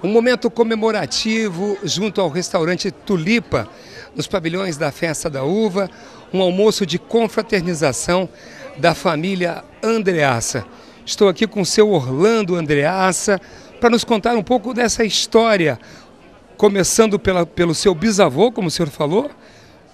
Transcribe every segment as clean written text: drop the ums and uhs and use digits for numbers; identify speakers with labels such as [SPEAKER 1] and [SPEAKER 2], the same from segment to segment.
[SPEAKER 1] Um momento comemorativo junto ao restaurante Tulipa, nos pavilhões da Festa da Uva, um almoço de confraternização da família Andreassa. Estou aqui com o seu Orlando Andreassa para nos contar um pouco dessa história, começando pelo seu bisavô, como o senhor falou,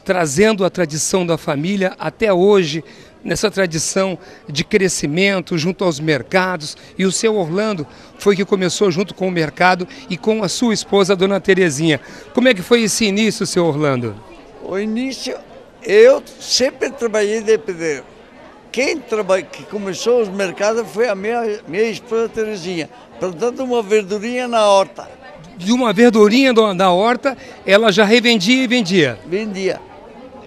[SPEAKER 1] trazendo a tradição da família até hoje, nessa tradição de crescimento junto aos mercados. E o seu Orlando foi que começou junto com o mercado e com a sua esposa, Dona Terezinha. Como é que foi esse início, seu Orlando?
[SPEAKER 2] O início, eu sempre trabalhei de pedreiro. Que começou os mercados foi a minha esposa Terezinha, plantando uma verdurinha na horta.
[SPEAKER 1] De uma verdurinha da horta, ela já revendia e vendia?
[SPEAKER 2] Vendia.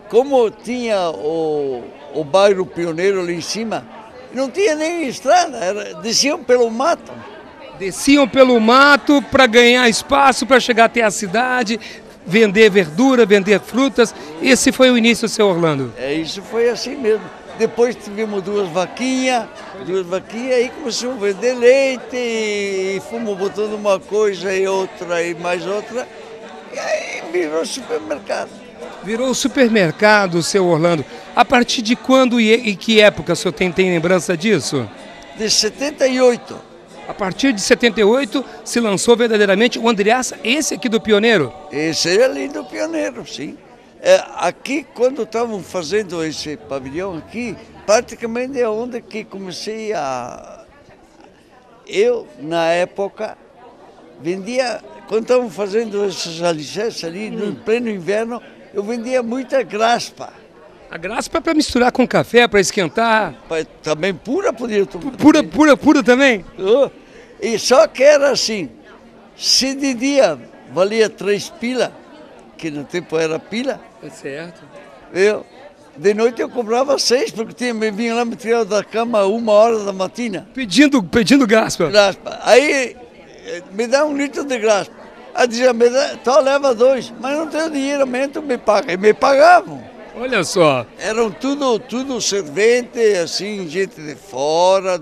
[SPEAKER 2] Como tinha o bairro Pioneiro ali em cima, não tinha nem estrada, desciam pelo mato.
[SPEAKER 1] Desciam pelo mato para ganhar espaço, para chegar até a cidade, vender verdura, vender frutas. Esse foi o início, seu Orlando?
[SPEAKER 2] Isso foi assim mesmo. Depois tivemos duas vaquinhas, aí começamos a vender leite e fomos botando uma coisa e outra e mais outra, e aí virou supermercado.
[SPEAKER 1] Virou supermercado, seu Orlando. A partir de quando e que época o senhor tem lembrança disso?
[SPEAKER 2] De 78.
[SPEAKER 1] A partir de 78 se lançou verdadeiramente o Andreassa, esse aqui do Pioneiro?
[SPEAKER 2] Esse é ali do Pioneiro, sim. Aqui, quando estavam fazendo esse pavilhão aqui, praticamente é onde que comecei a... Eu, na época, vendia, quando estavam fazendo esses alicerces ali, no pleno inverno, eu vendia muita graspa.
[SPEAKER 1] A graspa é para misturar com café, para esquentar?
[SPEAKER 2] Também pura podia tomar.
[SPEAKER 1] Pura também?
[SPEAKER 2] E só que era assim, se de dia valia 3 pila, que no tempo era pila.
[SPEAKER 1] É certo.
[SPEAKER 2] De noite eu cobrava 6, porque me vinha lá, me tirava da cama 1h da matina.
[SPEAKER 1] Pedindo graspa?
[SPEAKER 2] Graspa. Aí, me dá 1 litro de graspa. Aí dizia, então leva 2, mas não tenho dinheiro, amanhã tu me paga. E me pagavam.
[SPEAKER 1] Olha só.
[SPEAKER 2] Eram tudo servente, assim, gente de fora,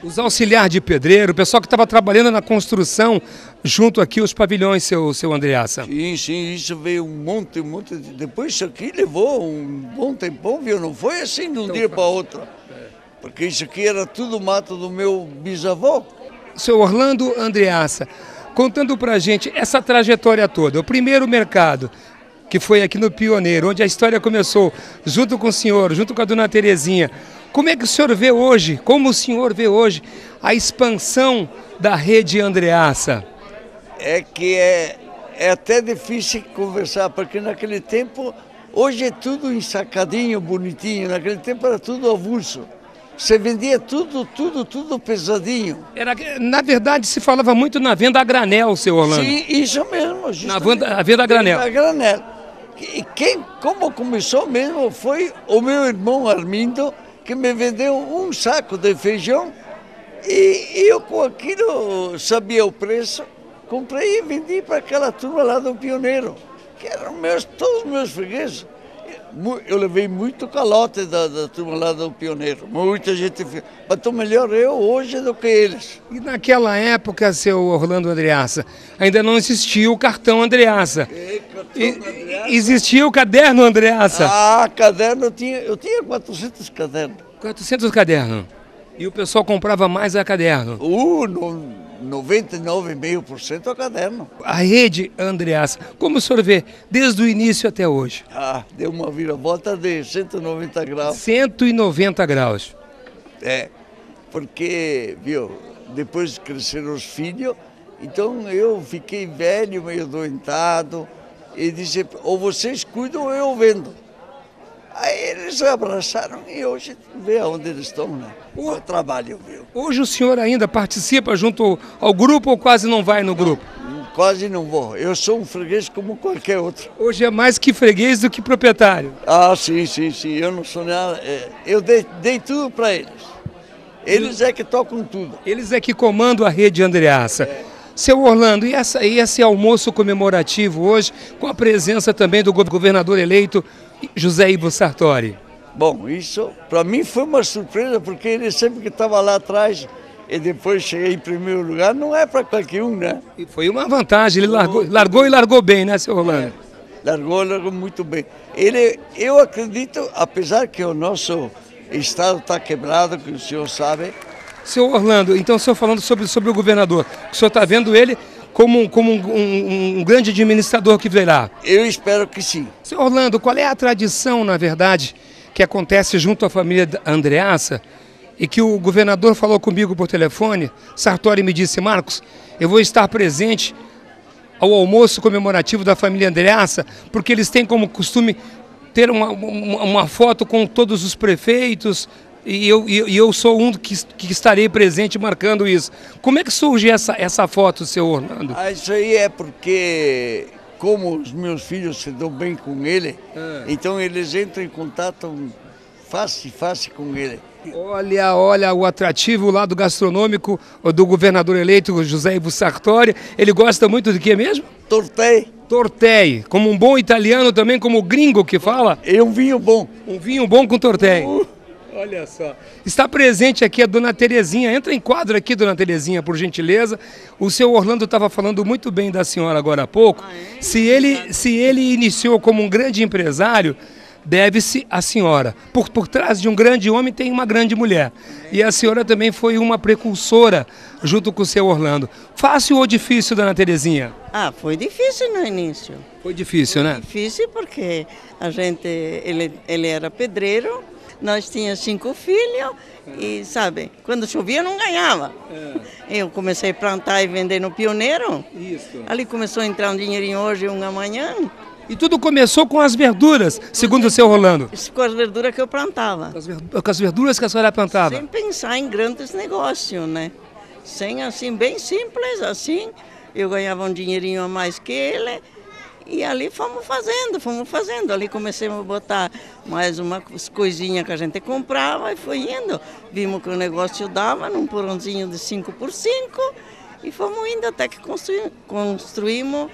[SPEAKER 1] Os auxiliares de pedreiro, o pessoal que estava trabalhando na construção, junto aqui os pavilhões, seu Andreassa.
[SPEAKER 2] Sim, isso veio um monte. Depois isso aqui levou um bom tempão, viu? Não foi assim de um dia para outro. Porque isso aqui era tudo mato do meu bisavô.
[SPEAKER 1] Seu Orlando Andreassa, contando pra gente essa trajetória toda, o primeiro mercado, que foi aqui no Pioneiro, onde a história começou, junto com o senhor, junto com a Dona Terezinha. Como é que o senhor vê hoje, como o senhor vê hoje, a expansão da rede Andreassa?
[SPEAKER 2] É que é até difícil conversar, porque naquele tempo, hoje é tudo ensacadinho, bonitinho, naquele tempo era tudo avulso. Você vendia tudo pesadinho.
[SPEAKER 1] Na verdade, se falava muito na venda a granel, seu Orlando.
[SPEAKER 2] Sim, isso mesmo.
[SPEAKER 1] A venda a granel.
[SPEAKER 2] A granel. E como começou mesmo foi o meu irmão Armindo, que me vendeu um saco de feijão e eu com aquilo sabia o preço, comprei e vendi para aquela turma lá do Pioneiro, que eram todos os meus fregueses. Eu levei muito calote da turma lá do Pioneiro, muita gente, mas estou melhor eu hoje do que eles.
[SPEAKER 1] E naquela época, seu Orlando Andreassa, ainda não existia o cartão Andreassa. Existia o caderno Andreassa.
[SPEAKER 2] Caderno, eu tinha 400 cadernos.
[SPEAKER 1] 400 cadernos. E o pessoal comprava mais a caderno.
[SPEAKER 2] 99,5% é caderno.
[SPEAKER 1] A rede Andreassa, como o senhor vê, desde o início até hoje?
[SPEAKER 2] Deu uma viravolta de 190 graus.
[SPEAKER 1] 190 graus.
[SPEAKER 2] Porque, viu, depois cresceram os filhos, então eu fiquei velho, meio doentado, e disse, ou vocês cuidam ou eu vendo. Aí eles abraçaram e hoje vê onde eles estão, né? O trabalho, viu?
[SPEAKER 1] Hoje o senhor ainda participa junto ao grupo ou quase não vai no grupo?
[SPEAKER 2] Quase não vou. Eu sou um freguês como qualquer outro.
[SPEAKER 1] Hoje é mais que freguês do que proprietário.
[SPEAKER 2] Sim. Eu não sou nada. Eu dei tudo para eles. Eles é que tocam tudo.
[SPEAKER 1] Eles é que comandam a rede Andreassa. Seu Orlando, e esse almoço comemorativo hoje, com a presença também do governador eleito, José Ivo Sartori?
[SPEAKER 2] Bom, isso para mim foi uma surpresa, porque ele sempre que estava lá atrás, e depois cheguei em primeiro lugar, não é para qualquer um, né?
[SPEAKER 1] E foi uma vantagem, ele largou bem, né, seu Orlando?
[SPEAKER 2] Largou muito bem. Eu acredito, apesar que o nosso estado está quebrado, que o senhor sabe.
[SPEAKER 1] Seu Orlando, então o senhor falando sobre o governador, o senhor está vendo ele como um grande administrador que virá?
[SPEAKER 2] Eu espero que sim.
[SPEAKER 1] Seu Orlando, qual é a tradição, na verdade, que acontece junto à família Andreassa e que o governador falou comigo por telefone? Sartori me disse: Marcos, eu vou estar presente ao almoço comemorativo da família Andreassa, porque eles têm como costume ter uma foto com todos os prefeitos, e eu sou um que estarei presente marcando isso. Como é que surge essa foto, seu Orlando?
[SPEAKER 2] Isso aí é porque, como os meus filhos se dão bem com ele, então eles entram em contato face a face com ele.
[SPEAKER 1] Olha o atrativo lá do gastronômico do governador eleito, José Ivo Sartori. Ele gosta muito do que mesmo?
[SPEAKER 2] Tortei.
[SPEAKER 1] Tortei, como um bom italiano também, como gringo que fala?
[SPEAKER 2] É um vinho bom.
[SPEAKER 1] Um vinho bom com tortei. Olha só. Está presente aqui a dona Terezinha. Entra em quadro aqui, dona Terezinha, por gentileza. O seu Orlando estava falando muito bem da senhora agora há pouco. Se ele iniciou como um grande empresário, deve-se à senhora. Por trás de um grande homem tem uma grande mulher. E a senhora também foi uma precursora junto com o seu Orlando. Fácil ou difícil, dona Terezinha?
[SPEAKER 3] Foi difícil no início.
[SPEAKER 1] Foi difícil, né?
[SPEAKER 3] Difícil porque ele era pedreiro, nós tínhamos 5 filhos e, sabe, quando chovia não ganhava. Eu comecei a plantar e vender no Pioneiro.
[SPEAKER 1] Isso.
[SPEAKER 3] Ali começou a entrar um dinheirinho hoje e um amanhã.
[SPEAKER 1] E tudo começou com as verduras, segundo o seu Orlando.
[SPEAKER 3] Com as verduras que eu plantava.
[SPEAKER 1] Com as verduras que a senhora plantava.
[SPEAKER 3] Sem pensar em grandes negócios, né? Sem, assim, bem simples, assim. Eu ganhava um dinheirinho a mais que ele. E ali fomos fazendo. Ali comecemos a botar mais umas coisinhas que a gente comprava e foi indo. Vimos que o negócio dava num porãozinho de 5x5 e fomos indo até que construímos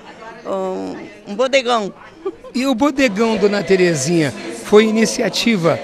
[SPEAKER 3] um bodegão.
[SPEAKER 1] E o bodegão, dona Terezinha, foi iniciativa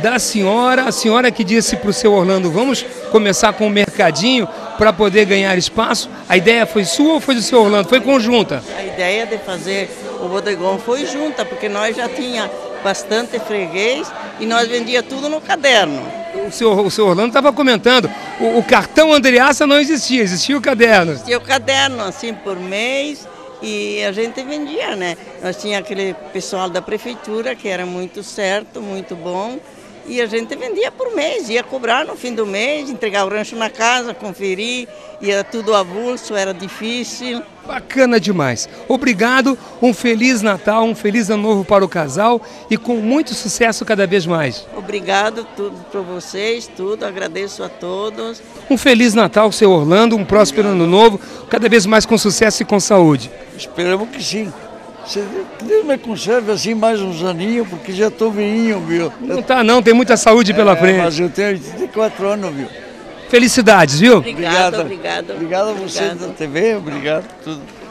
[SPEAKER 1] da senhora, a senhora que disse para o seu Orlando: vamos começar com o mercadinho para poder ganhar espaço. A ideia foi sua ou foi do seu Orlando? Foi conjunta?
[SPEAKER 3] A ideia de fazer o bodegão foi junta, porque nós já tinha bastante freguês e nós vendia tudo no caderno.
[SPEAKER 1] O seu Orlando estava comentando, o cartão Andreassa não existia, existia o caderno.
[SPEAKER 3] Existia o caderno, assim, por mês. E a gente vendia, né? Nós tinha aquele pessoal da prefeitura que era muito certo, muito bom. E a gente vendia por mês, ia cobrar no fim do mês, entregar o rancho na casa, conferir, ia tudo avulso, era difícil.
[SPEAKER 1] Bacana demais. Obrigado, um Feliz Natal, um Feliz Ano Novo para o casal e com muito sucesso cada vez mais.
[SPEAKER 3] Obrigado tudo para vocês, agradeço a todos.
[SPEAKER 1] Um Feliz Natal, seu Orlando, um próspero Ano Novo, cada vez mais com sucesso e com saúde.
[SPEAKER 2] Esperamos que sim. Deus me conserve assim mais uns aninhos, porque já estou velhinho, viu?
[SPEAKER 1] Não tá não, tem muita saúde pela frente.
[SPEAKER 2] Mas eu tenho 84 anos, viu?
[SPEAKER 1] Felicidades, viu?
[SPEAKER 3] Obrigado.
[SPEAKER 2] Obrigado a você da TV, obrigado por tudo.